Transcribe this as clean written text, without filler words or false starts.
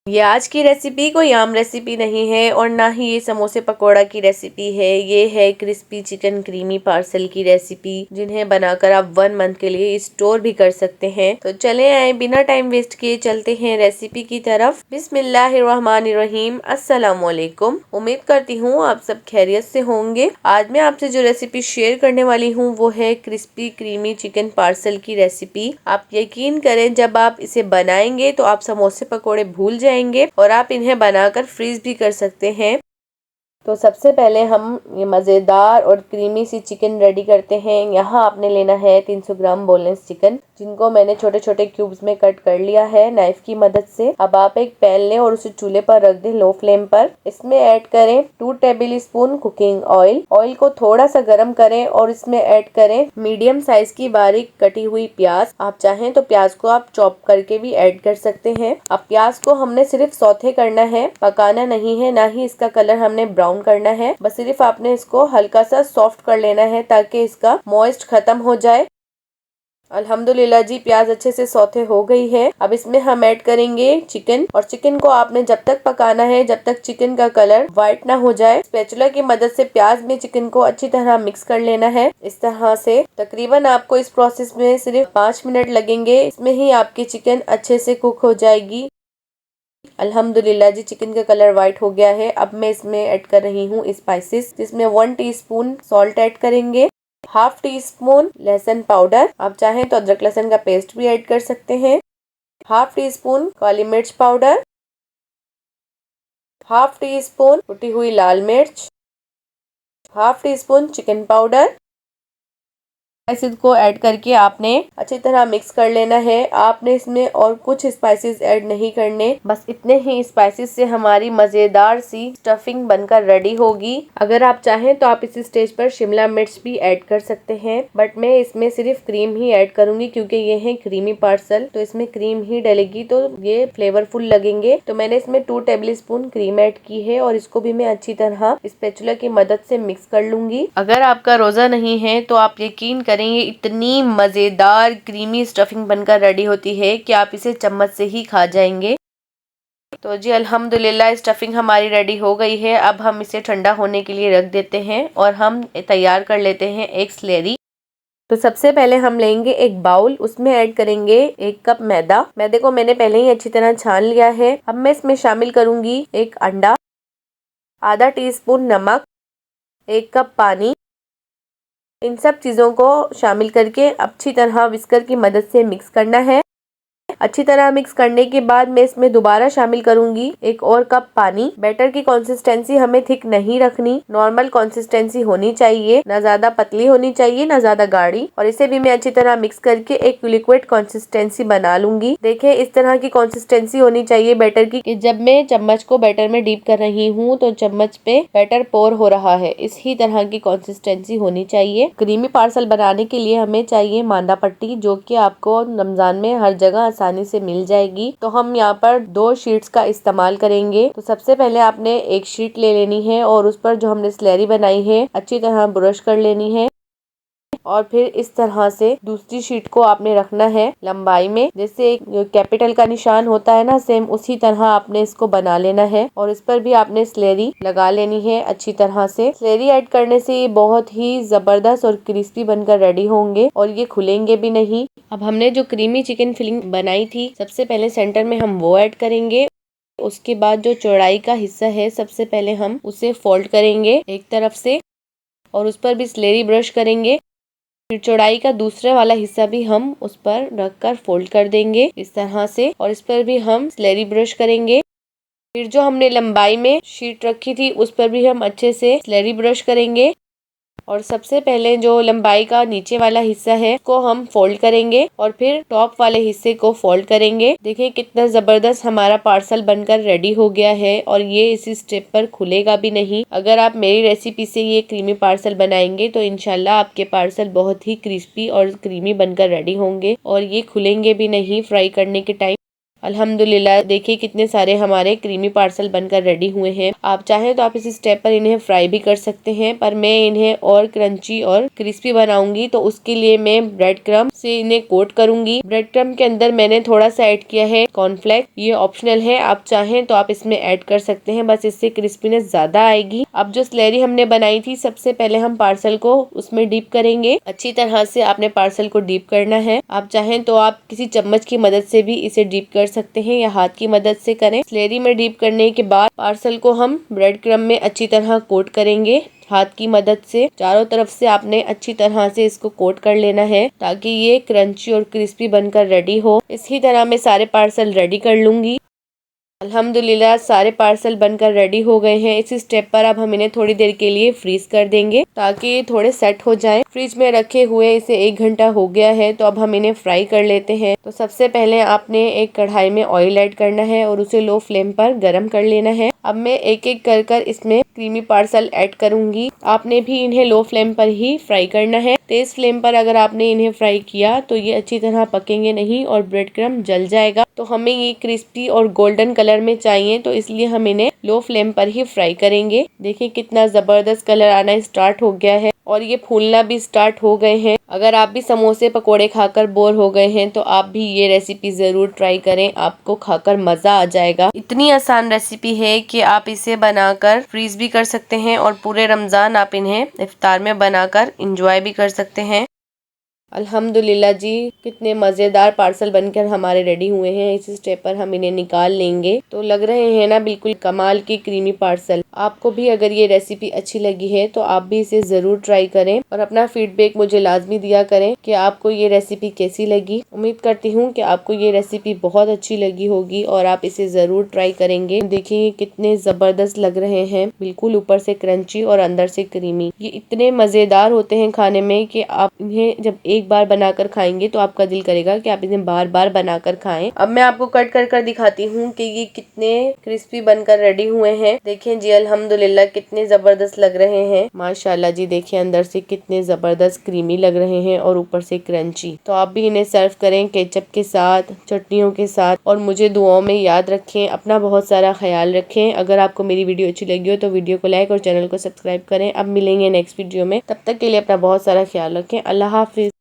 ये आज की रेसिपी कोई आम रेसिपी नहीं है और ना ही ये समोसे पकोड़ा की रेसिपी है। ये है क्रिस्पी चिकन क्रीमी पार्सल की रेसिपी, जिन्हें बनाकर आप 1 मंथ के लिए स्टोर भी कर सकते हैं। तो चले आए बिना टाइम वेस्ट किए चलते हैं रेसिपी की तरफ। बिस्मिल्लाहिर्रहमानिर्रहीम। अस्सलाम वालेकुम। उम्मीद करती हूँ आप सब खैरियत से होंगे। आज मैं आपसे जो रेसिपी शेयर करने वाली हूँ वो है क्रिस्पी क्रीमी चिकन पार्सल की रेसिपी। आप यकीन करें, जब आप इसे बनाएंगे तो आप समोसे पकोड़े भूल जाएंगे और आप इन्हें बनाकर फ्रीज भी कर सकते हैं। तो सबसे पहले हम ये मज़ेदार और क्रीमी सी चिकन रेडी करते हैं। यहाँ आपने लेना है 300 ग्राम बोनलेस चिकन, जिनको मैंने छोटे छोटे क्यूब्स में कट कर लिया है नाइफ की मदद से। अब आप एक पैन लें और उसे चूल्हे पर रख दें लो फ्लेम पर। इसमें ऐड करें 2 table spoon cooking oil. Oil को थोड़ा सा गर्म करें और इसमें ऐड करें मीडियम साइज की बारीक कटी हुई प्याज। आप चाहें तो प्याज को आप चॉप करके भी ऐड कर सकते हैं। अब प्याज को हमने सिर्फ सौते करना है, पकाना नहीं है, ना ही इसका कलर हमने ब्राउन करना है। बस सिर्फ आपने इसको हल्का सा सॉफ्ट कर लेना है ताकि इसका मॉइस्ट खत्म हो जाए। अल्हम्दुलिल्लाह जी, प्याज अच्छे से सौते हो गई है। अब इसमें हम ऐड करेंगे चिकन, और चिकन को आपने जब तक पकाना है जब तक चिकन का कलर व्हाइट ना हो जाए। स्पैचुला की मदद से प्याज में चिकन को अच्छी तरह मिक्स कर लेना है। इस तरह से तकरीबन आपको इस प्रोसेस में सिर्फ 5 मिनट लगेंगे। इसमें ही आपकी चिकन अच्छे से कुक हो जाएगी। अल्हम्दुलिल्लाह जी, चिकन का कलर व्हाइट हो गया है। अब मैं इसमें ऐड कर रही हूँ स्पाइसेस, जिसमें 1 टीस्पून सॉल्ट ऐड करेंगे, हाफ टी स्पून लहसुन पाउडर, आप चाहें तो अदरक लहसुन का पेस्ट भी ऐड कर सकते हैं, हाफ टी स्पून काली मिर्च पाउडर, हाफ टी स्पून कुटी हुई लाल मिर्च, half tea spoon chicken powder. Spices को ऐड करके आपने अच्छी तरह मिक्स कर लेना है। आपने इसमें और कुछ स्पाइसेस ऐड नहीं करने, बस इतने ही स्पाइसेस से हमारी मजेदार सी स्टफिंग बनकर रेडी होगी। अगर आप चाहें तो आप इस स्टेज पर शिमला मिर्च भी ऐड कर सकते हैं, बट मैं इसमें सिर्फ क्रीम ही ऐड करूंगी क्योंकि ये है क्रीमी पार्सल, तो इसमें क्रीम ही डलेगी तो ये फ्लेवरफुल लगेंगे। तो मैंने इसमें 2 टेबल स्पून क्रीम ऐड की है और इसको भी मैं अच्छी तरह स्पैचुला की मदद से मिक्स कर लूंगी। अगर आपका रोजा नहीं है तो आप यकीन करें, ये इतनी मजेदार क्रीमी स्टफिंग बनकर रेडी होती है कि आप इसे चम्मच से ही खा जाएंगे। तो जी अल्हम्दुलिल्लाह, स्टफिंग हमारी रेडी हो गई है। अब हम इसे ठंडा होने के लिए रख देते हैं और हम तैयार कर लेते हैं एक स्लरी। तो सबसे पहले हम लेंगे एक बाउल, उसमें ऐड करेंगे 1 कप मैदा। मैदे को मैंने पहले ही अच्छी तरह छान लिया है। अब मैं इसमें शामिल करूंगी 1 अंडा, आधा टीस्पून नमक, 1 कप पानी। इन सब चीज़ों को शामिल करके अच्छी तरह विस्कर की मदद से मिक्स करना है। अच्छी तरह मिक्स करने के बाद मैं इसमें दोबारा शामिल करूंगी 1 और कप पानी। बैटर की कंसिस्टेंसी हमें थिक नहीं रखनी, नॉर्मल कंसिस्टेंसी होनी चाहिए, ना ज्यादा पतली होनी चाहिए ना ज्यादा गाढ़ी। और इसे भी मैं अच्छी तरह मिक्स करके एक लिक्विड कंसिस्टेंसी बना लूंगी। देखिए, इस तरह की कंसिस्टेंसी होनी चाहिए बैटर की कि जब मैं चम्मच को बैटर में डीप कर रही हूँ तो चम्मच पे बैटर पोर हो रहा है। इसी तरह की कंसिस्टेंसी होनी चाहिए। क्रीमी पार्सल बनाने के लिए हमें चाहिए मांदा पट्टी, जो कि आपको रमजान में हर जगह आसानी से मिल जाएगी। तो हम यहाँ पर 2 शीट्स का इस्तेमाल करेंगे। तो सबसे पहले आपने एक शीट ले लेनी है और उस पर जो हमने स्लैरी बनाई है अच्छी तरह ब्रश कर लेनी है, और फिर इस तरह से दूसरी शीट को आपने रखना है लंबाई में, जैसे एक कैपिटल का निशान होता है ना, सेम उसी तरह आपने इसको बना लेना है। और इस पर भी आपने स्लैरी लगा लेनी है अच्छी तरह से। स्लैरी ऐड करने से ये बहुत ही जबरदस्त और क्रिस्पी बनकर रेडी होंगे और ये खुलेंगे भी नहीं। अब हमने जो क्रीमी चिकन फिलिंग बनाई थी, सबसे पहले सेंटर में हम वो ऐड करेंगे। उसके बाद जो चौड़ाई का हिस्सा है, सबसे पहले हम उसे फोल्ड करेंगे एक तरफ से और उस पर भी स्लैरी ब्रश करेंगे। फिर चौड़ाई का दूसरा वाला हिस्सा भी हम उस पर रखकर फोल्ड कर देंगे इस तरह से, और इस पर भी हम स्लैरी ब्रश करेंगे। फिर जो हमने लंबाई में शीट रखी थी उस पर भी हम अच्छे से स्लैरी ब्रश करेंगे। और सबसे पहले जो लंबाई का नीचे वाला हिस्सा है को हम फोल्ड करेंगे और फिर टॉप वाले हिस्से को फोल्ड करेंगे। देखिए कितना जबरदस्त हमारा पार्सल बनकर रेडी हो गया है और ये इसी स्टेप पर खुलेगा भी नहीं। अगर आप मेरी रेसिपी से ये क्रीमी पार्सल बनाएंगे तो इंशाल्लाह आपके पार्सल बहुत ही क्रिस्पी और क्रीमी बनकर रेडी होंगे और ये खुलेंगे भी नहीं फ्राई करने के टाइम। अल्हम्दुलिल्लाह, देखिए कितने सारे हमारे क्रीमी पार्सल बनकर रेडी हुए हैं। आप चाहें तो आप इस स्टेप पर इन्हें फ्राई भी कर सकते हैं, पर मैं इन्हें और क्रंची और क्रिस्पी बनाऊंगी तो उसके लिए मैं ब्रेड क्रम्ब से इन्हें कोट करूंगी। ब्रेड क्रम्ब के अंदर मैंने थोड़ा सा ऐड किया है कॉर्नफ्लेक्स, ये ऑप्शनल है, आप चाहें तो आप इसमें ऐड कर सकते हैं, बस इससे क्रिस्पीनेस ज्यादा आएगी। अब जो स्लैरी हमने बनाई थी, सबसे पहले हम पार्सल को उसमें डीप करेंगे। अच्छी तरह से आपने पार्सल को डीप करना है। आप चाहें तो आप किसी चम्मच की मदद से भी इसे डीप कर सकते हैं या हाथ की मदद से करें। स्लैरी में डीप करने के बाद पार्सल को हम ब्रेड क्रम्ब में अच्छी तरह कोट करेंगे हाथ की मदद से। चारों तरफ से आपने अच्छी तरह से इसको कोट कर लेना है ताकि ये क्रंची और क्रिस्पी बनकर रेडी हो। इसी तरह मैं सारे पार्सल रेडी कर लूंगी। अल्हम्दुलिल्लाह सारे पार्सल बनकर रेडी हो गए हैं। इस स्टेप पर अब हम इन्हें थोड़ी देर के लिए फ्रीज कर देंगे ताकि ये थोड़े सेट हो जाएं। फ्रिज में रखे हुए इसे 1 घंटा हो गया है, तो अब हम इन्हें फ्राई कर लेते हैं। तो सबसे पहले आपने एक कढ़ाई में ऑयल ऐड करना है और उसे लो फ्लेम पर गरम कर लेना है। अब मैं एक एक कर इसमें क्रीमी पार्सल ऐड करूंगी। आपने भी इन्हें लो फ्लेम पर ही फ्राई करना है। तेज फ्लेम पर अगर आपने इन्हें फ्राई किया तो ये अच्छी तरह पकेंगे नहीं और ब्रेड क्रम्ब जल जाएगा। तो हमें ये क्रिस्पी और गोल्डन कलर में चाहिए, तो इसलिए हम इन्हें लो फ्लेम पर ही फ्राई करेंगे। देखिए कितना जबरदस्त कलर आना स्टार्ट हो गया है और ये फूलना भी स्टार्ट हो गए हैं। अगर आप भी समोसे पकोड़े खाकर बोर हो गए हैं तो आप भी ये रेसिपी जरूर ट्राई करें, आपको खाकर मजा आ जाएगा। इतनी आसान रेसिपी है कि आप इसे बनाकर फ्रीज भी कर सकते हैं और पूरे रमजान आप इन्हें इफ्तार में बनाकर इंजॉय भी कर सकते हैं। अल्हम्दुलिल्लाह जी, कितने मज़ेदार पार्सल बनकर हमारे रेडी हुए हैं। इस स्टेप पर हम इन्हें निकाल लेंगे। तो लग रहे हैं ना बिल्कुल कमाल के क्रीमी पार्सल। आपको भी अगर ये रेसिपी अच्छी लगी है तो आप भी इसे ज़रूर ट्राई करें और अपना फीडबैक मुझे लाजमी दिया करें कि आपको ये रेसिपी कैसी लगी। उम्मीद करती हूँ कि आपको ये रेसिपी बहुत अच्छी लगी होगी और आप इसे ज़रूर ट्राई करेंगे। देखिए कितने ज़बरदस्त लग रहे हैं, बिल्कुल ऊपर से क्रंची और अंदर से क्रीमी। ये इतने मज़ेदार होते हैं खाने में कि आप इन्हें जब एक बार बनाकर खाएंगे तो आपका दिल करेगा कि आप इन्हें बार बार बनाकर खाएं। अब मैं आपको कट कर दिखाती हूँ कि ये कितने क्रिस्पी बनकर रेडी हुए हैं। देखें जी अल्हम्दुलिल्लाह कितने जबरदस्त लग रहे हैं माशाल्लाह जी। देखिए अंदर से कितने जबरदस्त क्रीमी लग रहे हैं और ऊपर से क्रंची। तो आप भी इन्हें सर्व करें केचप के साथ, चटनियों के साथ और मुझे दुआओं में याद रखें। अपना बहुत सारा ख्याल रखें। अगर आपको मेरी वीडियो अच्छी लगी हो तो वीडियो को लाइक और चैनल को सब्सक्राइब करें। अब मिलेंगे नेक्स्ट वीडियो में, तब तक के लिए अपना बहुत सारा ख्याल रखें। अल्लाह हाफिज।